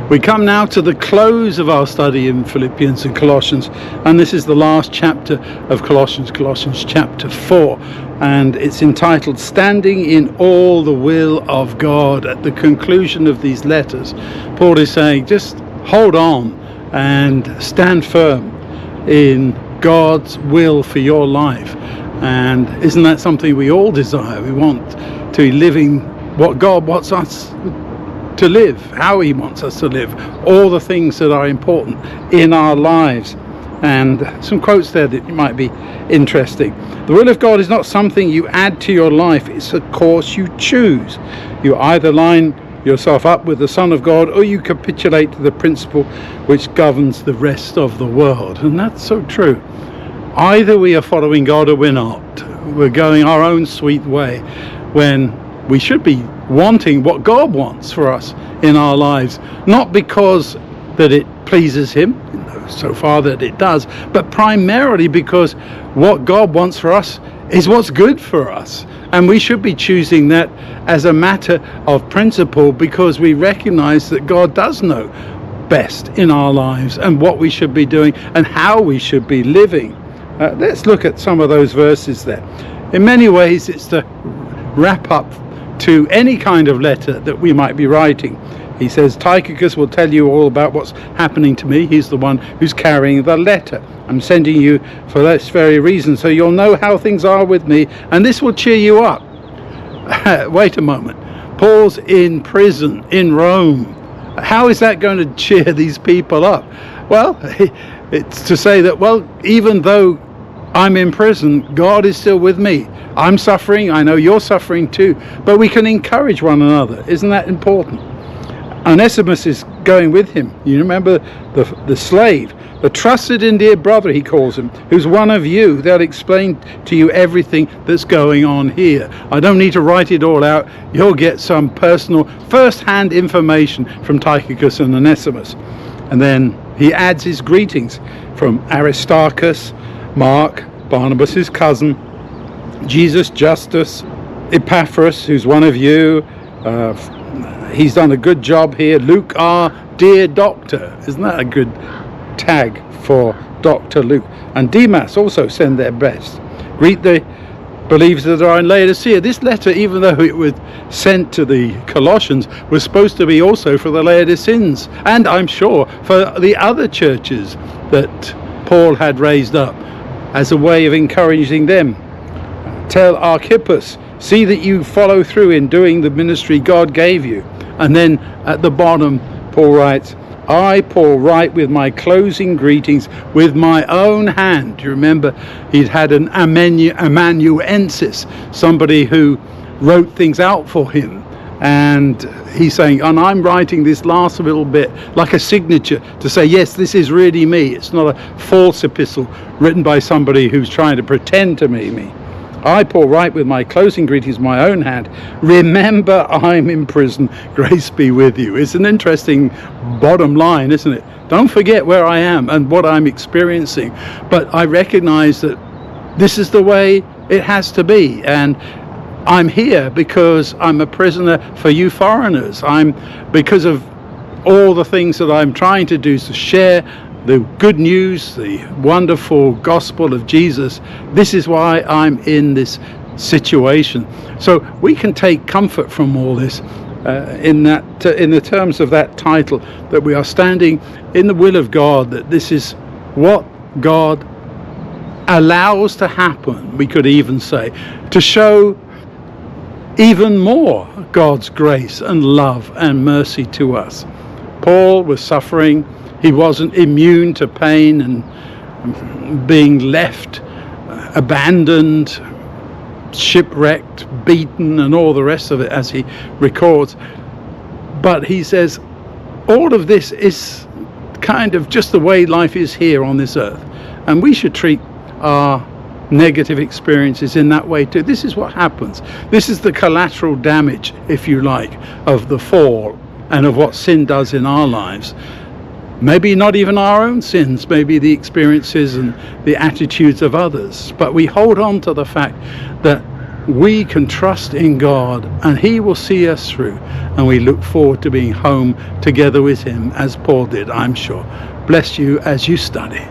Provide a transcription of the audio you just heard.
We come now to the close of our study in Philippians and Colossians, and this is the last chapter of Colossians chapter 4, and it's entitled Standing in All the Will of God. At the conclusion of these letters, Paul is saying, just hold on and stand firm in God's will for your life. And isn't that something we all desire? We want to be living what God wants us to live, how he wants us to live, all the things that are important in our lives. And some quotes there that might be interesting. The will of God is not something you add to your life, it's a course you choose. You either line yourself up with the Son of God, or you capitulate to the principle which governs the rest of the world. And that's so true. Either we are following God or we're not. We're going our own sweet way, when we should be wanting what God wants for us in our lives, not because that it pleases him, so far that it does, but primarily because what God wants for us is what's good for us. And we should be choosing that as a matter of principle, because we recognize that God does know best in our lives and what we should be doing and how we should be living. Let's look at some of those verses there. In many ways, it's the wrap up to any kind of letter that we might be writing. He says, Tychicus will tell you all about what's happening to me. He's the one who's carrying the letter. I'm sending you for this very reason, so you'll know how things are with me, and this will cheer you up. Wait a moment. Paul's in prison in Rome. How is that going to cheer these people up? Well, it's to say that, well, even though I'm in prison, God is still with me. I'm suffering, I know you're suffering too, but we can encourage one another. Isn't that important? Onesimus is going with him. You remember the slave, the trusted and dear brother, he calls him, who's one of you. They'll explain to you everything that's going on here. I don't need to write it all out. You'll get some personal, first-hand information from Tychicus and Onesimus. And then he adds his greetings from Aristarchus, Mark, Barnabas' cousin, Jesus, Justus, Epaphras, who's one of you. He's done a good job here. Luke, our dear doctor. Isn't that a good tag for Dr. Luke? And Demas also send their best. Greet the believers that are in Laodicea. This letter, even though it was sent to the Colossians, was supposed to be also for the Laodiceans, and I'm sure for the other churches that Paul had raised up, as a way of encouraging them. Tell Archippus, see that you follow through in doing the ministry God gave you. And then at the bottom, Paul writes, I, Paul, write with my closing greetings with my own hand. Do you remember he'd had an amanuensis, somebody who wrote things out for him. And he's saying, and I'm writing this last little bit like a signature to say, yes, this is really me. It's not a false epistle written by somebody who's trying to pretend to be me. I, Paul, write with my closing greetings my own hand. Remember, I'm in prison. Grace be with you. It's an interesting bottom line, isn't it? Don't forget where I am and what I'm experiencing. But I recognize that this is the way it has to be. And I'm here because I'm a prisoner for you foreigners. Because of all the things that I'm trying to do to share the good news, the wonderful gospel of Jesus. This is why I'm in this situation. So we can take comfort from all this in the terms of that title, that we are standing in the will of God, that this is what God allows to happen, we could even say, to show even more God's grace and love and mercy to us. Paul was suffering. He wasn't immune to pain and being left, abandoned, shipwrecked, beaten, and all the rest of it, as he records. But he says all of this is kind of just the way life is here on this earth, and we should treat our negative experiences in that way too. This is what happens. This is the collateral damage, if you like, of the fall and of what sin does in our lives. Maybe not even our own sins, maybe the experiences and the attitudes of others, but we hold on to the fact that we can trust in God and he will see us through, and we look forward to being home together with him, as Paul did, I'm sure. Bless you as you study.